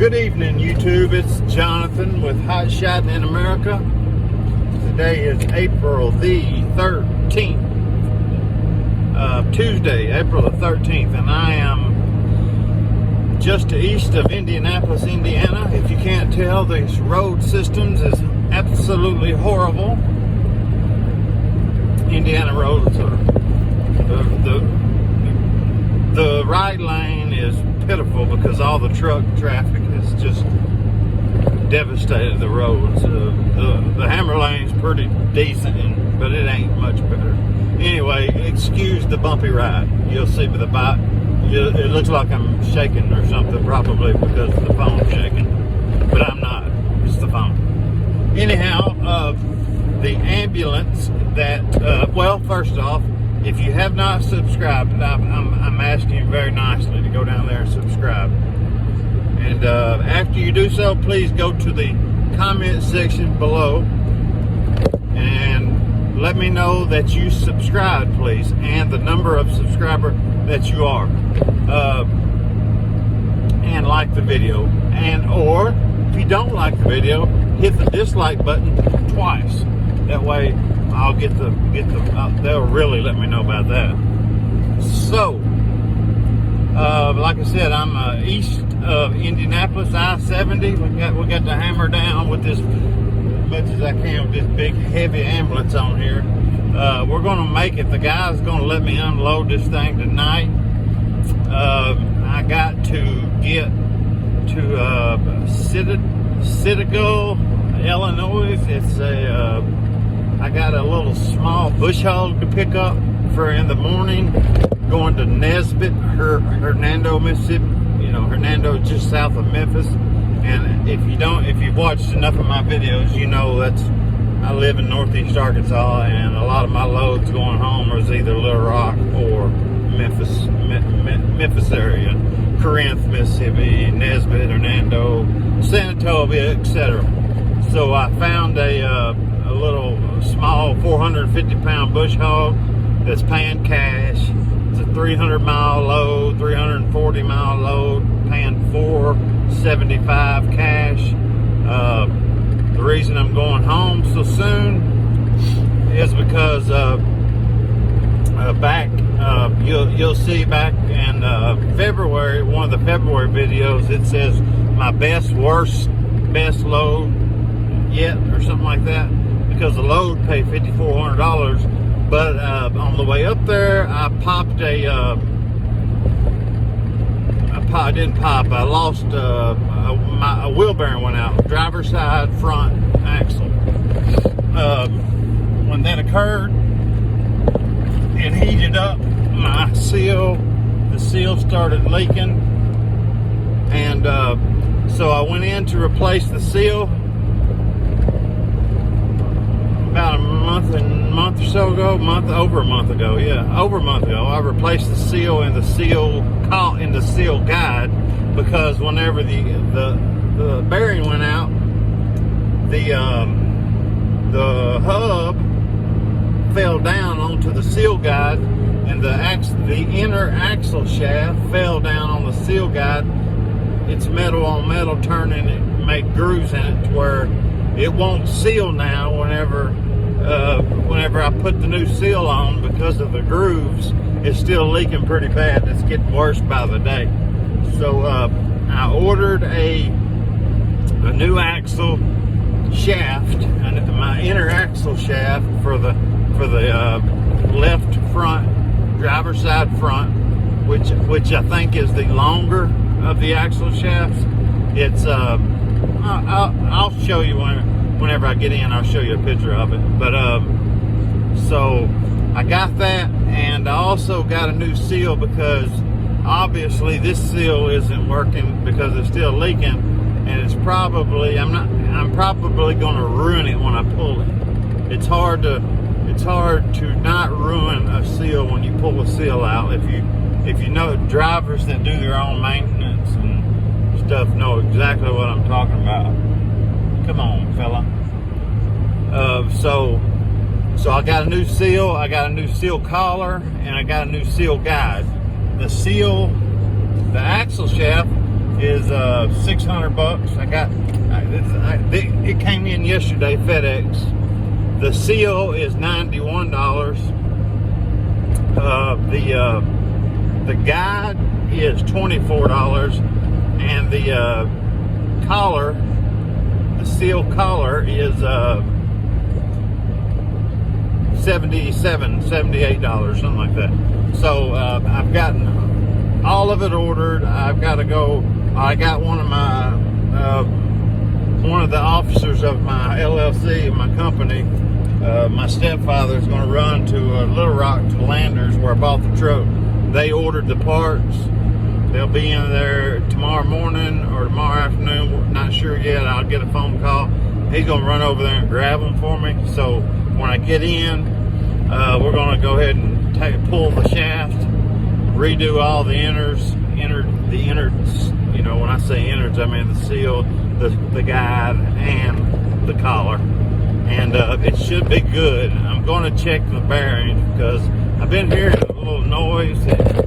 Good evening, YouTube. It's Jonathan with HOTSHOT in America. Today is April the 13th, Tuesday, April the 13th, and I am just east of Indianapolis, Indiana. If you can't tell, these road systems is absolutely horrible. Indiana roads are the right lane is pitiful because all the truck traffic has just devastated the roads. The hammer lane's pretty decent, but it ain't much better. Anyway, excuse the bumpy ride. You'll see with the bike. It looks like I'm shaking or something, probably because the phone's shaking, but I'm not. It's the phone. Anyhow, the ambulance that, well, first off, if you have not subscribed, I'm asking you very nicely to go down there and subscribe. And after you do so, please go to the comment section below and let me know that you subscribed, please, and the number of subscribers that you are. And like the video. And or if you don't like the video, hit the dislike button twice. That way I'll get the they'll really let me know about that. So, like I said, I'm east of Indianapolis, I-70. We got the hammer down with this as much as I can with this big heavy ambulance on here. We're gonna make it. The guy's gonna let me unload this thing tonight. I got to get to Citigo, Illinois. It's I got a little small bush hog to pick up for in the morning, going to Nesbitt, Hernando, Mississippi. You know, Hernando is just south of Memphis. And if you've watched enough of my videos, you know I live in northeast Arkansas, and a lot of my loads going home is either Little Rock or Memphis area, Corinth, Mississippi, Nesbitt, Hernando, Santovia, etc. So I found a little small 450-pound bush hog that's paying cash. It's a 300-mile load, 340-mile load, paying $475 cash. The reason I'm going home so soon is because you'll see back in February, one of the February videos, it says my best load yet, or something like that, because the load paid $5,400. But on the way up there, I popped I lost a wheel bearing went out, driver's side front axle. When that occurred, it heated up my seal. The seal started leaking, and so I went in to replace the seal. About over a month ago, I replaced the seal in the seal guide, because whenever the bearing went out, the hub fell down onto the seal guide, and the inner axle shaft fell down on the seal guide. It's metal on metal turning it, make grooves in it to where it won't seal now whenever I put the new seal on, because of the grooves. It's still leaking pretty bad. It's getting worse by the day. So I ordered a new axle shaft, and my inner axle shaft for the left front, driver's side front, which I think is the longer of the axle shafts. It's I'll show you whenever I get in. I'll show you a picture of it. But so I got that, and I also got a new seal, because obviously this seal isn't working because it's still leaking, and it's probably I'm probably going to ruin it when I pull it. It's hard to not ruin a seal when you pull a seal out. If you know, drivers that do their own maintenance and stuff know exactly what I'm talking about. Come on, fella. So I got a new seal, I got a new seal collar, and I got a new seal guide. The axle shaft is $600. It came in yesterday, FedEx. The seal is $91. The guide is $24, and the collar, the seal collar, is $78, something like that. So I've gotten all of it ordered. I've got to go. I got one of the officers of my LLC, my company. My stepfather is going to run to Little Rock to Landers, where I bought the truck. They ordered the parts. They'll be in there tomorrow morning or tomorrow afternoon. Not sure yet. I'll get a phone call. He's going to run over there and grab them for me. So when I get in, we're going to go ahead and pull the shaft, redo all the innards. You know, when I say innards, I mean the seal, the guide, and the collar. And it should be good. I'm going to check the bearings because I've been hearing a little noise.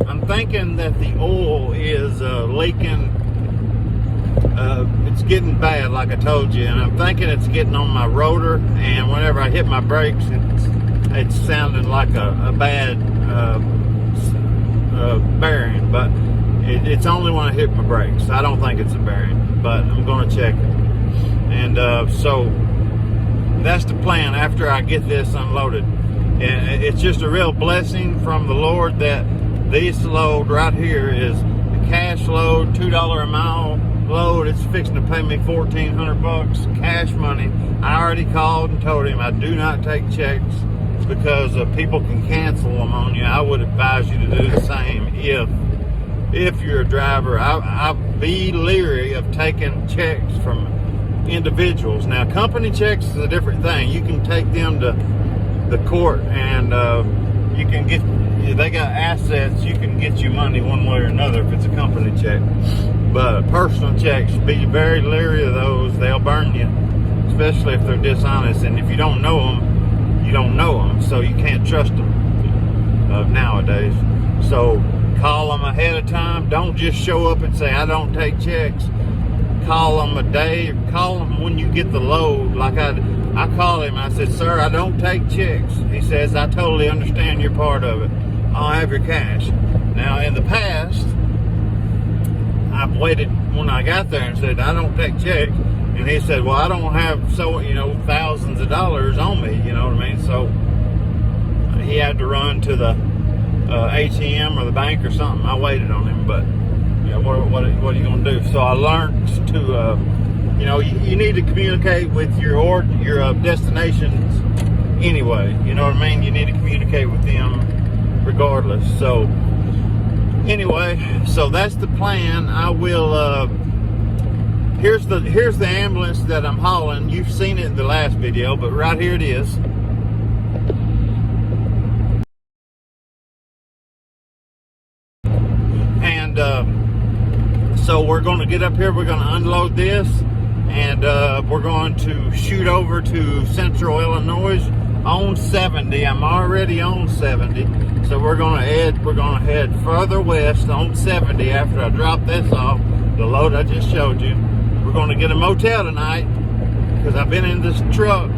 I'm thinking that the oil is leaking. It's getting bad, like I told you, and I'm thinking it's getting on my rotor. And whenever I hit my brakes, it's sounding like a bad bearing. But it's only when I hit my brakes. I don't think it's a bearing, but I'm going to check it. And so that's the plan after I get this unloaded. And it's just a real blessing from the Lord that this load right here is a cash load, $2 a mile load. It's fixing to pay me $1,400 cash money. I already called and told him I do not take checks because people can cancel them on you. I would advise you to do the same if you're a driver. I'll be leery of taking checks from individuals. Now, company checks is a different thing. You can take them to the court, and you can get. They got assets. You can get you money one way or another if it's a company check. But personal checks, be very leery of those. They'll burn you, especially if they're dishonest. And if you don't know them, you don't know them, so you can't trust them nowadays. So call them ahead of time. Don't just show up and say I don't take checks. Call them a day. Call them when you get the load. Like I called him. I said, "Sir, I don't take checks." He says, "I totally understand you're part of it. I'll have your cash." Now, in the past, I've waited when I got there and said, "I don't take checks," and he said, "Well, I don't have thousands of dollars on me." You know what I mean? So he had to run to the ATM or the bank or something. I waited on him, but what are you going to do? So I learned to, you need to communicate with your destinations anyway. You know what I mean? You need to communicate with them regardless. So anyway, so that's the plan. I will. Here's the ambulance that I'm hauling. You've seen it in the last video, but right here it is. And so we're going to get up here. We're going to unload this, and we're going to shoot over to Central Illinois on 70. I'm already on 70, so we're going to head further west on 70 after I drop this off, the load I just showed you. We're going to get a motel tonight because I've been in this truck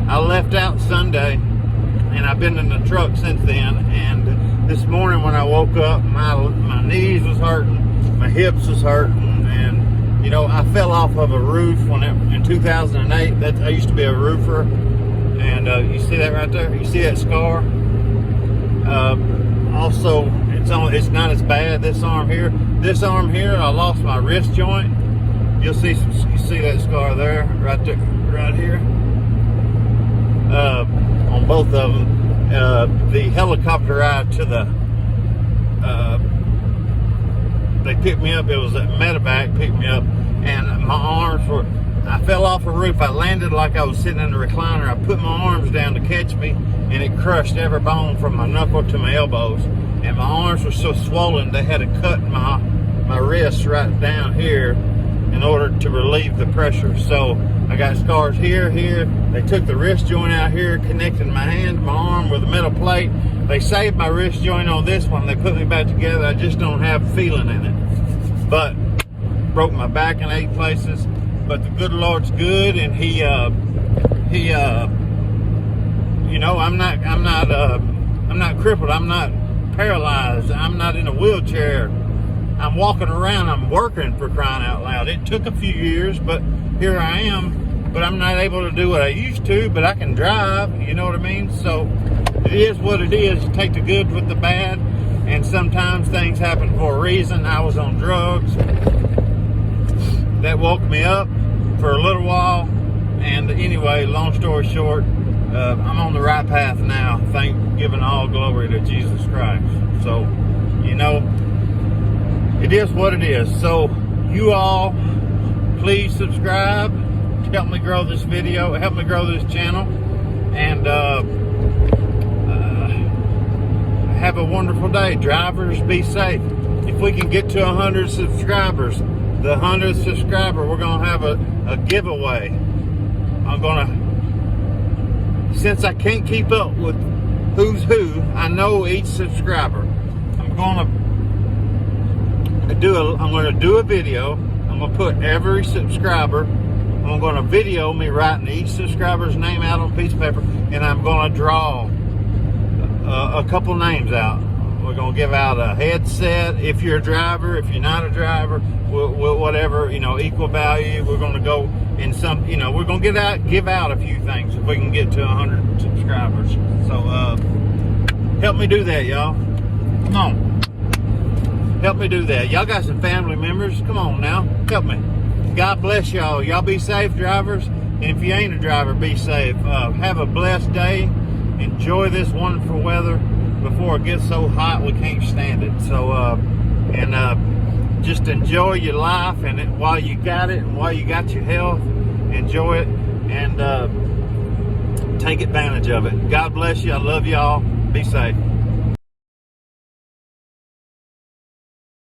I left out Sunday, and I've been in the truck since then. And this morning when I woke up, my knees was hurting, my hips was hurting, and I fell off of a roof in 2008. I used to be a roofer, and you see that right there? You see that scar? Also, it's not as bad. This arm here, I lost my wrist joint. You see that scar there, right there, right here, on both of them. The helicopter ride to they picked me up. It was a medevac picked me up, and my arms were. I fell off a roof. I landed like I was sitting in the recliner. I put my arms down to catch me, and it crushed every bone from my knuckle to my elbows. And my arms were so swollen they had to cut my wrists right down here in order to relieve the pressure. So I got scars here. They took the wrist joint out here, connected my hand, my arm with a metal plate. They saved my wrist joint on this one. They put me back together. I just don't have feeling in it. But broke my back in 8 places, but the good Lord's good, and he you know, I'm not crippled. I'm not paralyzed. I'm not in a wheelchair. I'm walking around. I'm working, for crying out loud. It took a few years, but here I am. But I'm not able to do what I used to, but I can drive. You know what I mean? So it is what it is. You take the good with the bad, and sometimes things happen for a reason. I was on drugs. That woke me up for a little while. And anyway, long story short, I'm on the right path now, giving all glory to Jesus Christ. So, you know, it is what it is. So, you all, please subscribe to help me grow this video, help me grow this channel, and have a wonderful day. Drivers, be safe. If we can get to 100 subscribers, the 100th subscriber, we're going to have a giveaway. I'm going to, since I can't keep up with who's who, I know each subscriber. I'm going to do a video. I'm going to put every subscriber. I'm going to video me writing each subscriber's name out on a piece of paper, and I'm going to draw a couple names out. We're going to give out a headset if you're a driver. If you're not a driver, whatever, you know, equal value. We're going to go in some, you know, we're going to give out a few things if we can get to 100 subscribers. So help me do that, y'all. Come on, help me do that. Y'all got some family members. Come on now, help me. God bless y'all. Y'all be safe, drivers. And if you ain't a driver, be safe. Have a blessed day. Enjoy this wonderful weather before it gets so hot we can't stand it. So just enjoy your life, and while you got it, and while you got your health, enjoy it, and take advantage of it. God bless you. I love y'all. Be safe.